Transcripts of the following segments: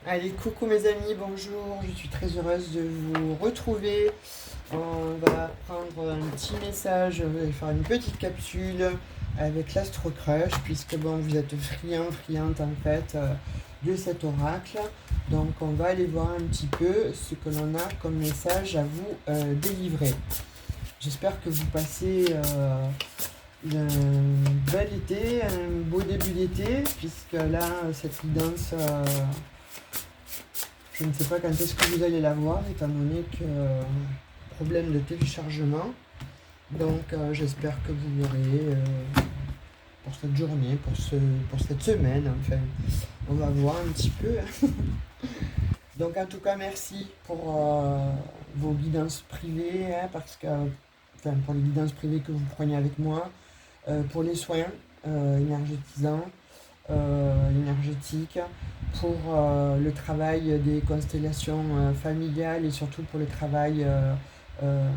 Allez, coucou mes amis, bonjour, je suis très heureuse de vous retrouver. On va prendre un petit message, je vais faire une petite capsule avec l'Astro Crush, puisque bon, vous êtes friande en fait de cet oracle. Donc on va aller voir un petit peu ce que l'on a comme message à vous délivrer. J'espère que vous passez un bel été, un beau début d'été, puisque là, cette guidance... je ne sais pas quand est-ce que vous allez la voir, étant donné que problème de téléchargement. Donc j'espère que vous l'aurez pour cette journée, pour cette semaine, enfin. On va voir un petit peu. Donc en tout cas, merci pour vos guidances privées, hein, parce que, enfin, pour les guidances privées que vous prenez avec moi, pour les soins énergétisants, énergétiques, pour le travail des constellations familiales et surtout pour le travail euh,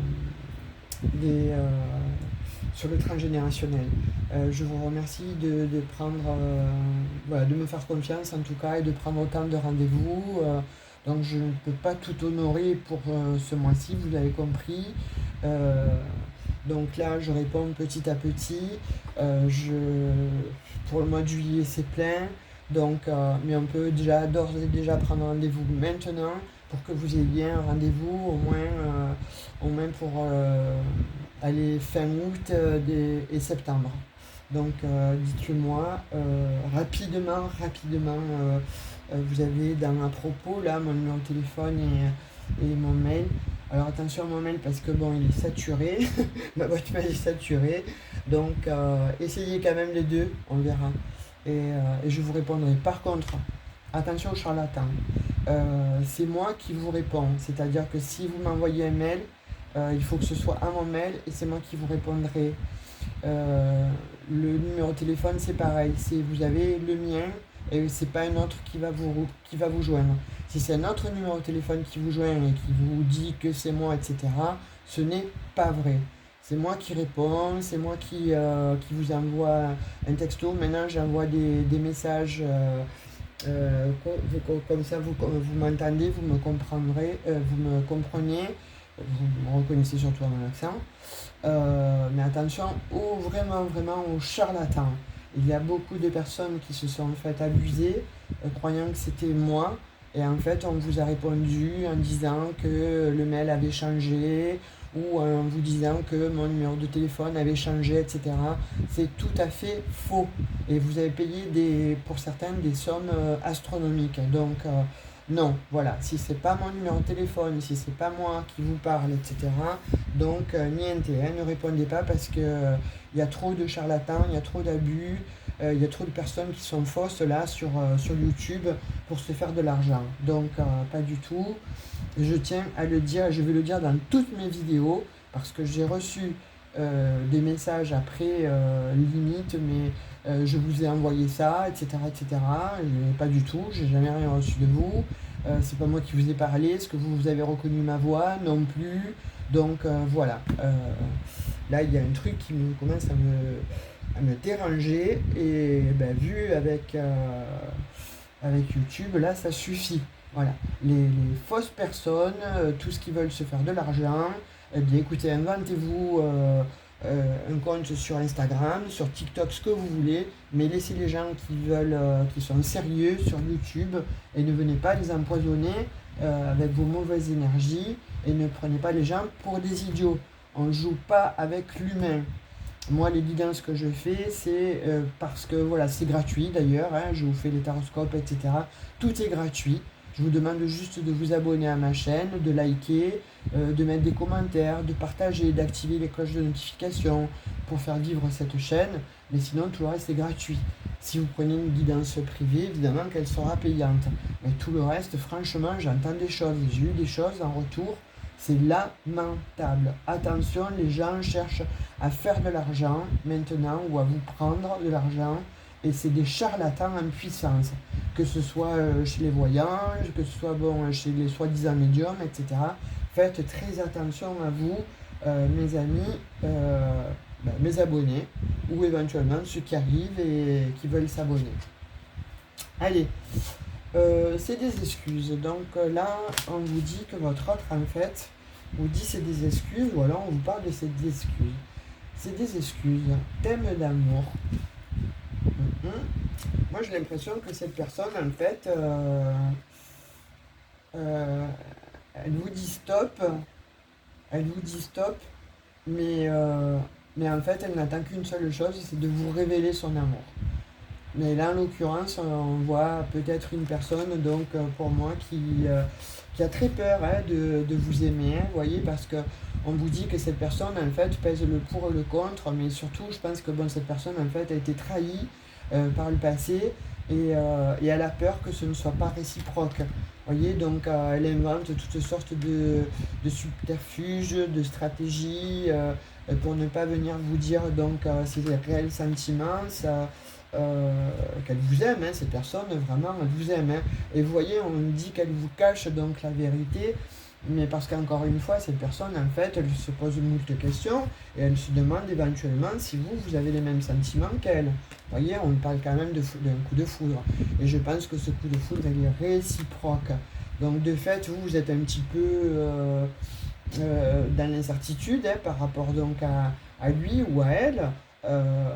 des, sur le transgénérationnel. Je vous remercie de prendre, voilà, de me faire confiance en tout cas et de prendre autant de rendez-vous. Donc je ne peux pas tout honorer pour ce mois-ci, vous l'avez compris. Euh, donc là, je réponds petit à petit. Pour le mois de juillet, c'est plein. Donc, mais on peut déjà d'ores et déjà prendre rendez-vous maintenant pour que vous ayez un rendez-vous au moins pour aller fin août et septembre. Donc, dites-le moi rapidement. Vous avez dans à propos là mon numéro de téléphone et mon mail. Alors attention à mon mail parce que bon, il est saturé. Ma boîte mail est saturée. Donc, essayez quand même les deux, on verra. Et je vous répondrai. Par contre, attention aux charlatans. C'est moi qui vous réponds. C'est-à-dire que si vous m'envoyez un mail, il faut que ce soit à mon mail et c'est moi qui vous répondrai. Le numéro de téléphone, c'est pareil. Vous avez le mien et c'est pas un autre qui va vous joindre. Si c'est un autre numéro de téléphone qui vous joint et qui vous dit que c'est moi, etc., ce n'est pas vrai. C'est moi qui réponds, c'est moi qui vous envoie un texto. Maintenant, j'envoie des messages comme ça, vous m'entendez, vous me comprendrez, vous me comprenez, vous me reconnaissez surtout à mon accent. Mais attention vraiment aux charlatans. Il y a beaucoup de personnes qui se sont fait abuser, croyant que c'était moi. Et en fait, on vous a répondu en disant que le mail avait changé ou en vous disant que mon numéro de téléphone avait changé, etc. C'est tout à fait faux. Et vous avez payé pour certains des sommes astronomiques. Donc, non, voilà, si c'est pas mon numéro de téléphone, si c'est pas moi qui vous parle, etc. Donc, niente, hein, ne répondez pas parce que il y a trop de charlatans, il y a trop d'abus, il y a trop de personnes qui sont fausses là sur YouTube pour se faire de l'argent. Donc, pas du tout. Je tiens à le dire, je vais le dire dans toutes mes vidéos parce que j'ai reçu des messages après limite, mais je vous ai envoyé ça, etc. etc. Pas du tout, j'ai jamais rien reçu de vous. C'est pas moi qui vous ai parlé. Est-ce que vous avez reconnu ma voix? Non plus. Donc voilà. Là, il y a un truc qui commence à me déranger. Et ben, vu avec YouTube, là, ça suffit. Voilà. Les fausses personnes, tout ce qui veulent se faire de l'argent, eh bien écoutez, inventez-vous un compte sur Instagram, sur TikTok, ce que vous voulez, mais laissez les gens qui sont sérieux sur YouTube et ne venez pas les empoisonner avec vos mauvaises énergies et ne prenez pas les gens pour des idiots. On ne joue pas avec l'humain. Moi, les guidances que je fais, c'est parce que voilà, c'est gratuit d'ailleurs, hein, je vous fais les taroscopes, etc. Tout est gratuit. Je vous demande juste de vous abonner à ma chaîne, de liker, de mettre des commentaires, de partager, d'activer les cloches de notification pour faire vivre cette chaîne. Mais sinon, tout le reste est gratuit. Si vous prenez une guidance privée, évidemment qu'elle sera payante. Mais tout le reste, franchement, j'entends des choses. J'ai eu des choses en retour. C'est lamentable. Attention, les gens cherchent à faire de l'argent maintenant ou à vous prendre de l'argent. Et c'est des charlatans en puissance. Que ce soit chez les voyants, que ce soit bon, chez les soi-disant médiums, etc. Faites très attention à vous, mes amis, mes abonnés, ou éventuellement ceux qui arrivent et qui veulent s'abonner. Allez, C'est des excuses. Donc là, on vous dit que votre autre, en fait, vous dit c'est des excuses, ou alors on vous parle de ces excuses. C'est des excuses, thème d'amour. Mhm. Moi, j'ai l'impression que cette personne, en fait, euh, elle vous dit stop, elle vous dit stop, mais, euh, mais en fait, elle n'attend qu'une seule chose, c'est de vous révéler son amour. Mais là, en l'occurrence, on voit peut-être une personne, donc pour moi, qui a très peur hein, de vous aimer, vous voyez, parce que on vous dit que cette personne, en fait, pèse le pour et le contre, mais surtout, je pense que bon, cette personne, en fait, a été trahie par le passé et elle a peur que ce ne soit pas réciproque. Vous voyez, donc elle invente toutes sortes de subterfuges, de stratégies pour ne pas venir vous dire donc ses réels sentiments, qu'elle vous aime, hein, cette personne, vraiment, elle vous aime. Hein. Et vous voyez, on dit qu'elle vous cache donc la vérité, mais parce qu'encore une fois, cette personne, en fait, elle se pose moult questions et elle se demande éventuellement si vous avez les mêmes sentiments qu'elle. Vous voyez, on parle quand même d'un coup de foudre. Et je pense que ce coup de foudre, il est réciproque. Donc, de fait, vous êtes un petit peu dans l'incertitude hein, par rapport donc à lui ou à elle. Euh,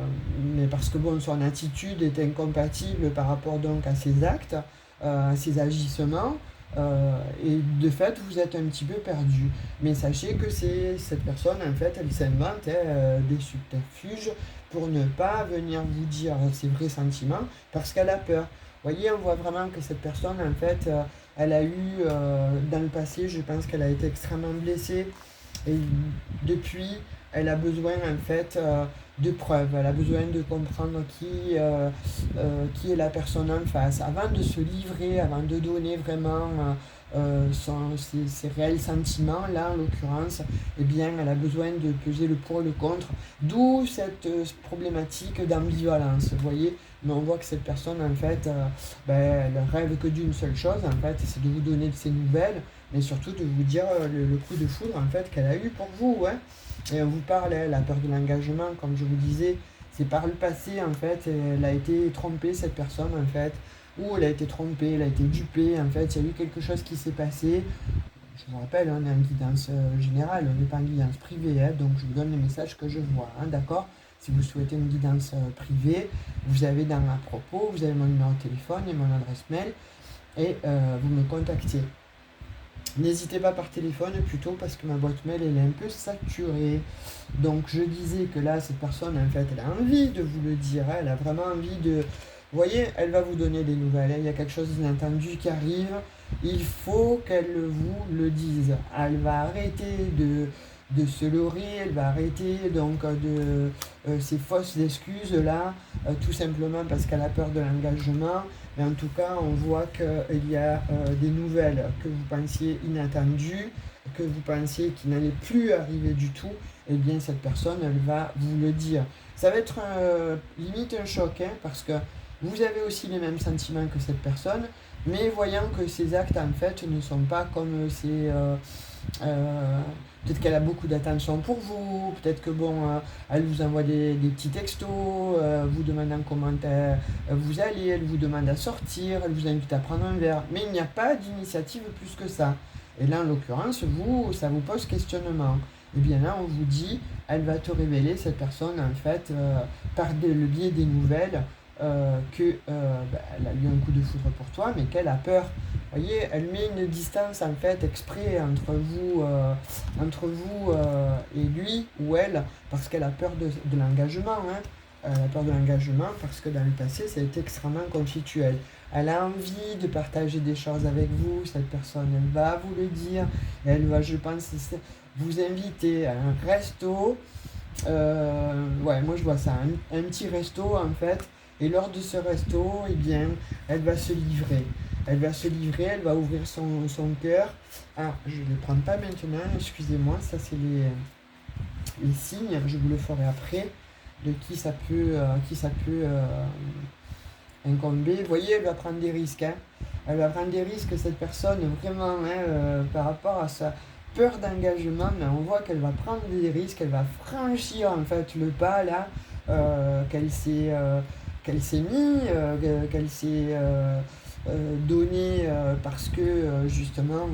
mais parce que bon, son attitude est incompatible par rapport donc à ses actes, à ses agissements, et de fait vous êtes un petit peu perdu. Mais sachez que c'est cette personne en fait, elle s'invente des subterfuges pour ne pas venir vous dire ses vrais sentiments parce qu'elle a peur. Vous voyez, on voit vraiment que cette personne en fait, elle a eu dans le passé, je pense qu'elle a été extrêmement blessée et depuis, elle a besoin en fait de preuves, elle a besoin de comprendre qui est la personne en face. Avant de se livrer, avant de donner vraiment ses réels sentiments, là en l'occurrence, eh bien, elle a besoin de peser le pour et le contre. D'où cette problématique d'ambivalence, vous voyez. Mais on voit que cette personne, en fait, elle rêve que d'une seule chose, en fait, c'est de vous donner de ses nouvelles, mais surtout de vous dire le coup de foudre, en fait, qu'elle a eu pour vous, ouais. Et on vous parle, la peur de l'engagement, comme je vous disais, c'est par le passé, en fait, elle a été trompée, cette personne, en fait, ou elle a été trompée, elle a été dupée, en fait, il y a eu quelque chose qui s'est passé. Je vous rappelle, on est en guidance générale, on n'est pas en guidance privée, hein, donc je vous donne les messages que je vois, hein, d'accord? Si vous souhaitez une guidance privée, vous avez dans ma propos, vous avez mon numéro de téléphone et mon adresse mail, et vous me contactez. N'hésitez pas par téléphone plutôt parce que ma boîte mail elle est un peu saturée. Donc je disais que là cette personne en fait elle a envie de vous le dire, hein, elle a vraiment envie de... Vous voyez, elle va vous donner des nouvelles, hein, il y a quelque chose d'inattendu qui arrive, il faut qu'elle vous le dise. Elle va arrêter de se leurrer, elle va arrêter donc de ces fausses excuses là, tout simplement parce qu'elle a peur de l'engagement. Mais en tout cas, on voit qu'il y a des nouvelles que vous pensiez inattendues, que vous pensiez qui n'allaient plus arriver du tout. Et bien, cette personne, elle va vous le dire. Ça va être limite un choc, hein, parce que vous avez aussi les mêmes sentiments que cette personne, mais voyant que ses actes, en fait, ne sont pas comme ces... peut-être qu'elle a beaucoup d'attention pour vous, peut-être que bon, elle vous envoie des petits textos, vous demandant comment vous allez, elle vous demande à sortir, elle vous invite à prendre un verre, mais il n'y a pas d'initiative plus que ça. Et là, en l'occurrence, vous, ça vous pose questionnement. Et bien là, on vous dit, elle va te révéler, cette personne, en fait, par le biais des nouvelles, qu'elle a eu un coup de foudre pour toi, mais qu'elle a peur. Vous voyez, elle met une distance en fait exprès entre vous et lui ou elle, parce qu'elle a peur de l'engagement. Hein. Elle a peur de l'engagement parce que dans le passé, ça a été extrêmement conflictuel. Elle a envie de partager des choses avec vous, cette personne, elle va vous le dire, elle va, je pense, vous inviter à un resto. Ouais, moi je vois ça, un petit resto en fait, et lors de ce resto, eh bien, elle va se livrer. Elle va se livrer, elle va ouvrir son cœur. Ah, je ne les prends pas maintenant, excusez-moi, ça c'est les signes, je vous le ferai après, de qui ça peut incomber. Vous voyez, elle va prendre des risques. Hein. Elle va prendre des risques, cette personne, vraiment, hein, par rapport à sa peur d'engagement, mais on voit qu'elle va prendre des risques, elle va franchir en fait le pas là, qu'elle s'est mis, qu'elle s'est donné parce que justement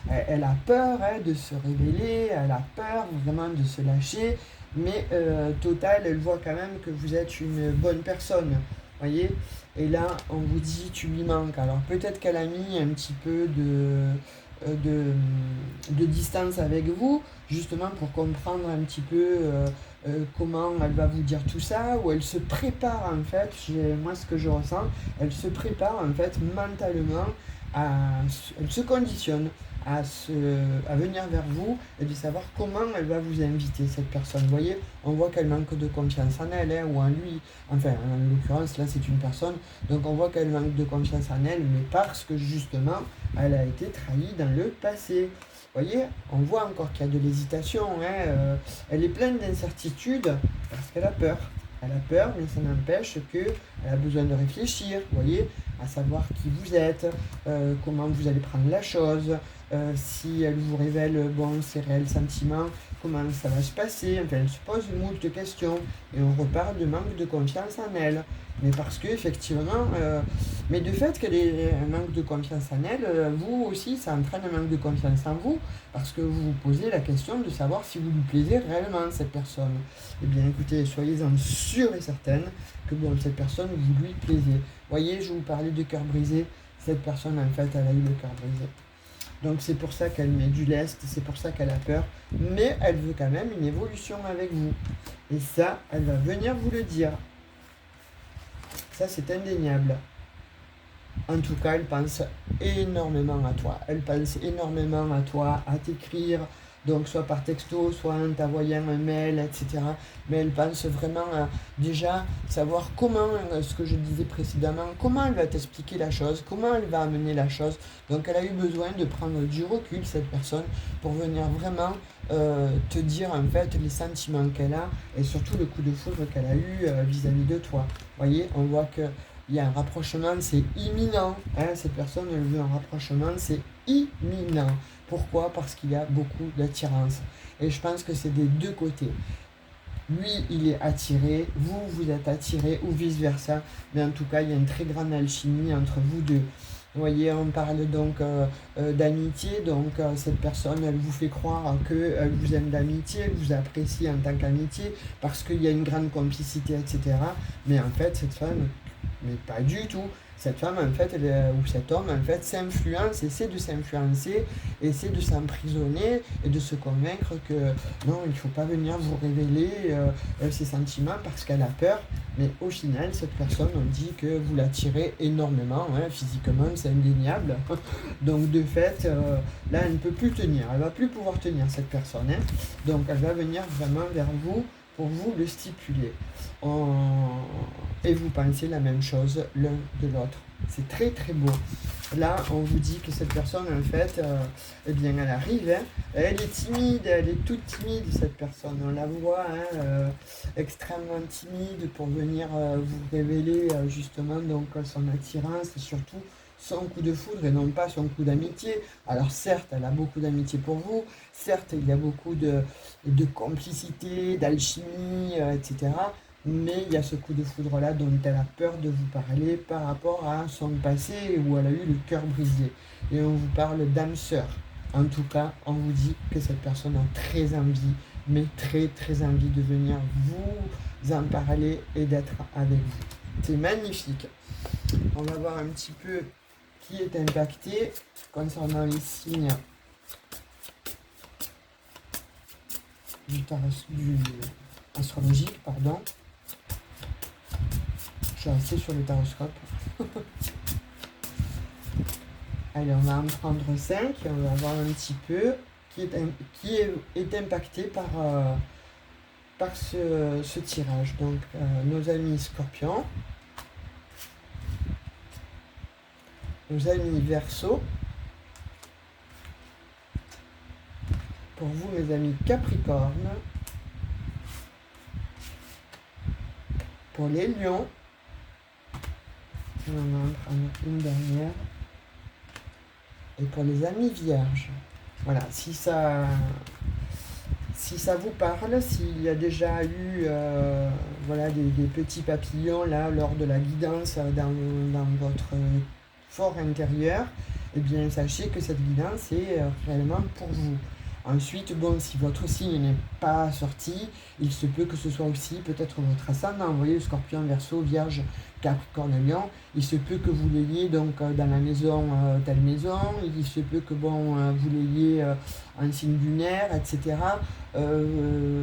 elle a peur de se révéler, elle a peur vraiment de se lâcher, mais Total, elle voit quand même que vous êtes une bonne personne, voyez. Et là, on vous dit, tu lui manques. Alors peut-être qu'elle a mis un petit peu euh, de, de distance avec vous, justement pour comprendre un petit peu comment elle va vous dire tout ça, ou elle se prépare en fait, moi ce que je ressens, elle se prépare en fait mentalement, elle se conditionne à venir vers vous et de savoir comment elle va vous inviter, cette personne. Vous voyez, on voit qu'elle manque de confiance en elle ou en lui. Enfin, en l'occurrence, là, c'est une personne. Donc, on voit qu'elle manque de confiance en elle, mais parce que justement, elle a été trahie dans le passé. Vous voyez, on voit encore qu'il y a de l'hésitation. Elle est pleine d'incertitudes parce qu'elle a peur. Elle a peur, mais ça n'empêche qu'elle a besoin de réfléchir, vous voyez, à savoir qui vous êtes, comment vous allez prendre la chose, si elle vous révèle ses réels sentiments, comment ça va se passer. Enfin, elle se pose moult de questions et on reparle de manque de confiance en elle. Mais parce que effectivement, mais de fait qu'elle ait un manque de confiance en elle, vous aussi, ça entraîne un manque de confiance en vous, parce que vous vous posez la question de savoir si vous lui plaisez réellement, cette personne. Eh bien écoutez, soyez-en sûrs et certaines que cette personne, vous lui plaisez. Voyez, je vous parlais de cœur brisé, cette personne en fait, elle a eu le cœur brisé. Donc c'est pour ça qu'elle met du lest, c'est pour ça qu'elle a peur, mais elle veut quand même une évolution avec vous. Et ça, elle va venir vous le dire. Ça, c'est indéniable. En tout cas, elle pense énormément à toi. Elle pense énormément à toi, à t'écrire, donc soit par texto, soit en t'envoyant un mail, etc. Mais elle pense vraiment à déjà savoir comment, ce que je disais précédemment, comment elle va t'expliquer la chose, comment elle va amener la chose. Donc elle a eu besoin de prendre du recul, cette personne, pour venir vraiment te dire en fait les sentiments qu'elle a et surtout le coup de foudre qu'elle a eu vis-à-vis de toi. Vous voyez, on voit que il y a un rapprochement, c'est imminent. Cette personne, elle veut un rapprochement, c'est imminent. Pourquoi? Parce qu'il y a beaucoup d'attirance. Et je pense que c'est des deux côtés. Lui, il est attiré, vous, vous êtes attiré, ou vice-versa. Mais en tout cas, il y a une très grande alchimie entre vous deux. Vous voyez, on parle donc d'amitié, donc cette personne, elle vous fait croire qu'elle vous aime d'amitié, elle vous apprécie en tant qu'amitié, parce qu'il y a une grande complicité, etc. Mais en fait, cette femme, mais pas du tout. Cette femme, en fait, ou cet homme, en fait, s'influence, essaie de s'influencer, essaie de s'emprisonner et de se convaincre que non, il ne faut pas venir vous révéler ses sentiments parce qu'elle a peur. Mais au final, cette personne, on dit que vous l'attirez énormément, physiquement, c'est indéniable. Donc, de fait, là, elle ne peut plus tenir. Elle ne va plus pouvoir tenir, cette personne. Donc, elle va venir vraiment vers vous pour vous le stipuler. Et vous pensez la même chose l'un de l'autre. C'est très très beau. Là, on vous dit que cette personne, en fait, eh bien, elle arrive. Elle est timide, elle est toute timide, cette personne. On la voit extrêmement timide pour venir vous révéler justement donc son attirance et surtout son coup de foudre et non pas son coup d'amitié. Alors certes, elle a beaucoup d'amitié pour vous, certes, il y a beaucoup de complicité, d'alchimie, etc. Mais il y a ce coup de foudre-là dont elle a peur de vous parler par rapport à son passé où elle a eu le cœur brisé. Et on vous parle d'âme sœur. En tout cas, on vous dit que cette personne a très envie, mais très très envie de venir vous en parler et d'être avec vous. C'est magnifique. On va voir un petit peu qui est impacté concernant les signes du astrologique, pardon. Je suis resté sur le taroscope. Allez, on va en prendre 5 et on va voir un petit peu qui est impacté par ce tirage. Donc, nos amis scorpions, nos amis verseaux, pour vous, mes amis capricornes, pour les lions, on va en prendre une dernière. Et pour les amis vierges, voilà, si ça vous parle, s'il y a déjà eu des petits papillons là lors de la guidance dans votre fort intérieur, eh bien sachez que cette guidance est réellement pour vous. Ensuite, bon, si votre signe n'est pas sorti, il se peut que ce soit aussi peut-être votre ascendant. Vous voyez, le Scorpion, Verseau, Vierge, Capricorne, Lion. Il se peut que vous l'ayez donc dans la maison, telle maison. Il se peut que bon, vous l'ayez en signe lunaire, etc.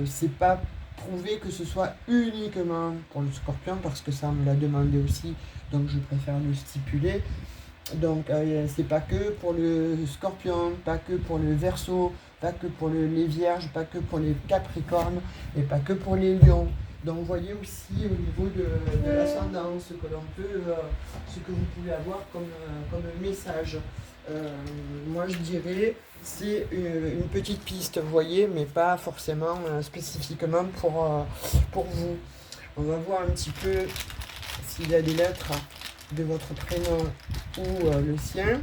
C'est pas prouvé que ce soit uniquement pour le Scorpion parce que ça me l'a demandé aussi, donc je préfère le stipuler. Donc c'est pas que pour le Scorpion, pas que pour le Verseau, pas que pour les Vierges, pas que pour les Capricornes et pas que pour les Lions. Donc vous voyez aussi au niveau de l'ascendant ce que l'on peut, ce que vous pouvez avoir comme message. Moi je dirais c'est une petite piste, vous voyez, mais pas forcément spécifiquement pour vous. On va voir un petit peu s'il y a des lettres de votre prénom ou le sien.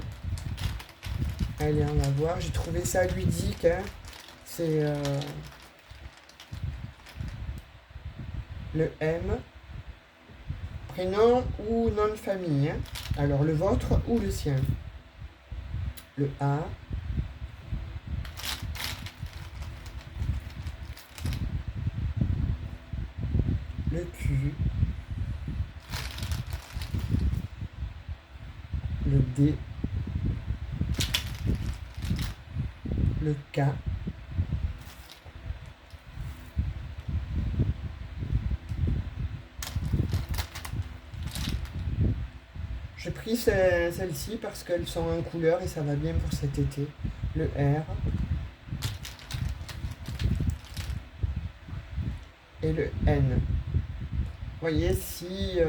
Allez, on va voir. J'ai trouvé ça ludique. Hein. C'est le M. Prénom ou nom de famille. Hein. Alors, le vôtre ou le sien. Le A. Le Q. Le D. Le K. J'ai pris celle-ci parce qu'elles sont en couleur et ça va bien pour cet été. Le R. Et le N. Vous voyez, si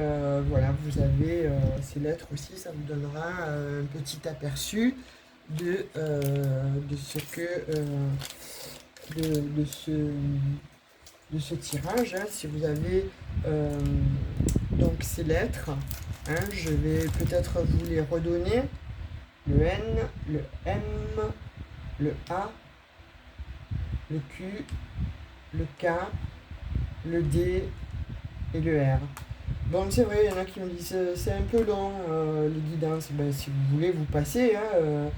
voilà, vous avez ces lettres aussi, ça vous donnera un petit aperçu de ce que de ce tirage. Hein. Si vous avez donc ces lettres, hein, je vais peut-être vous les redonner. Le N, le M, le A, le Q, le K, le D et le R. Bon, c'est vrai, il y en a qui me disent c'est un peu long les guidances. Ben, si vous voulez, vous passez. Hein,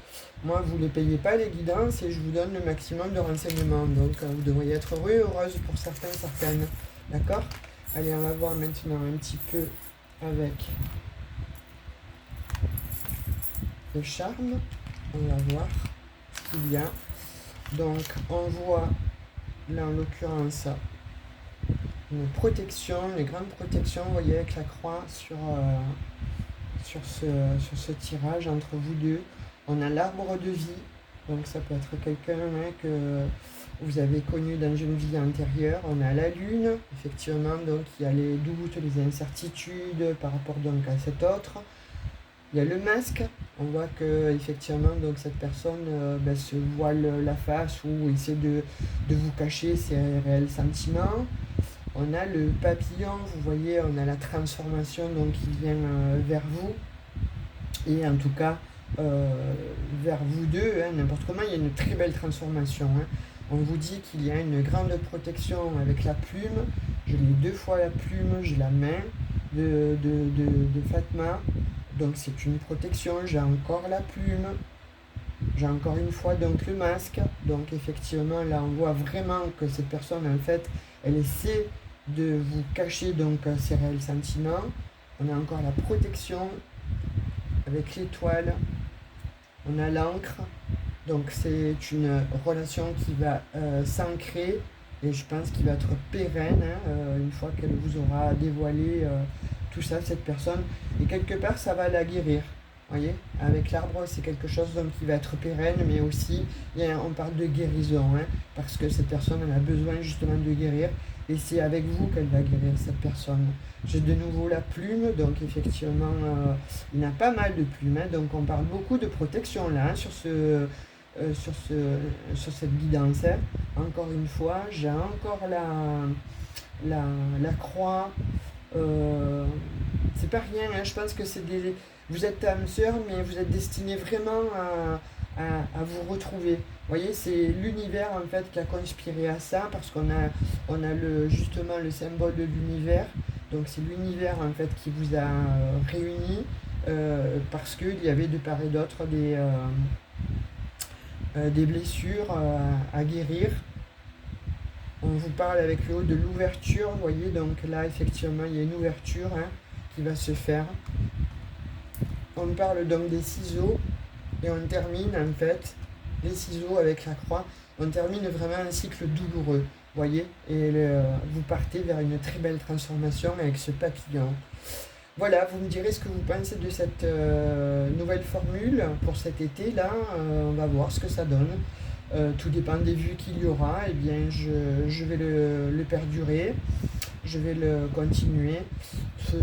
moi, vous ne les payez pas les guidances et je vous donne le maximum de renseignements. Donc, vous devriez être heureux et heureuse pour certains, certaines. D'accord? Allez, on va voir maintenant un petit peu avec le charme. On va voir ce qu'il y a. Donc, on voit là en l'occurrence une protection, une grande protection, vous voyez, avec la croix sur ce tirage entre vous deux. On a l'arbre de vie, donc ça peut être quelqu'un hein, que vous avez connu dans une vie antérieure. On a la lune, effectivement, donc il y a les doutes, les incertitudes par rapport donc à cet autre. Il y a le masque, on voit que effectivement donc cette personne se voile la face ou essaie de vous cacher ses réels sentiments. On a le papillon, vous voyez, on a la transformation donc qui vient vers vous. Et en tout cas, vers vous deux, hein, n'importe comment, il y a une très belle transformation. Hein. On vous dit qu'il y a une grande protection avec la plume. Je l'ai 2 fois la plume, j'ai la main de Fatma. Donc c'est une protection, j'ai encore la plume. J'ai encore une fois donc le masque. Donc effectivement, là on voit vraiment que cette personne, en fait, elle essaie de vous cacher donc ses réels sentiments. On a encore la protection avec l'étoile. On a l'encre. Donc c'est une relation qui va s'ancrer et je pense qu'il va être pérenne hein, une fois qu'elle vous aura dévoilé tout ça, cette personne. Et quelque part, ça va la guérir. Vous voyez, avec l'arbre, c'est quelque chose donc, qui va être pérenne, mais aussi, on parle de guérison, hein, parce que cette personne, elle a besoin justement de guérir, et c'est avec vous qu'elle va guérir, cette personne. J'ai de nouveau la plume, donc effectivement, il y en a pas mal de plumes, hein, donc on parle beaucoup de protection là, hein, sur cette guidance. Hein. Encore une fois, j'ai encore la croix. C'est pas rien, hein, je pense que c'est des... Vous êtes âme sœur, mais vous êtes destiné vraiment à vous retrouver. Vous voyez, c'est l'univers en fait qui a conspiré à ça, parce qu'on a justement le symbole de l'univers. Donc c'est l'univers en fait qui vous a réunis. parce qu'il y avait de part et d'autre des blessures à guérir. On vous parle avec le haut de l'ouverture, vous voyez, donc là effectivement il y a une ouverture qui va se faire. On parle donc des ciseaux et on termine en fait les ciseaux avec la croix. On termine vraiment un cycle douloureux, vous voyez, et vous partez vers une très belle transformation avec ce papillon. Voilà, vous me direz ce que vous pensez de cette nouvelle formule pour cet été-là. On va voir ce que ça donne. Tout dépend des vues qu'il y aura. Eh bien, je vais le perdurer. Je vais le continuer. Ce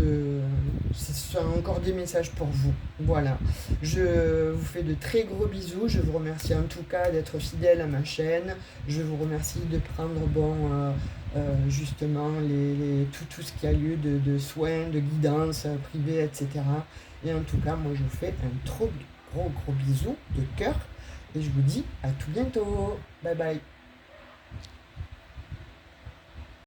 sont encore des messages pour vous. Voilà. Je vous fais de très gros bisous. Je vous remercie en tout cas d'être fidèle à ma chaîne. Je vous remercie de prendre justement tout ce qui a lieu de soins, de guidance privée, etc. Et en tout cas, moi je vous fais un trop gros bisou de cœur. Et je vous dis à tout bientôt. Bye bye.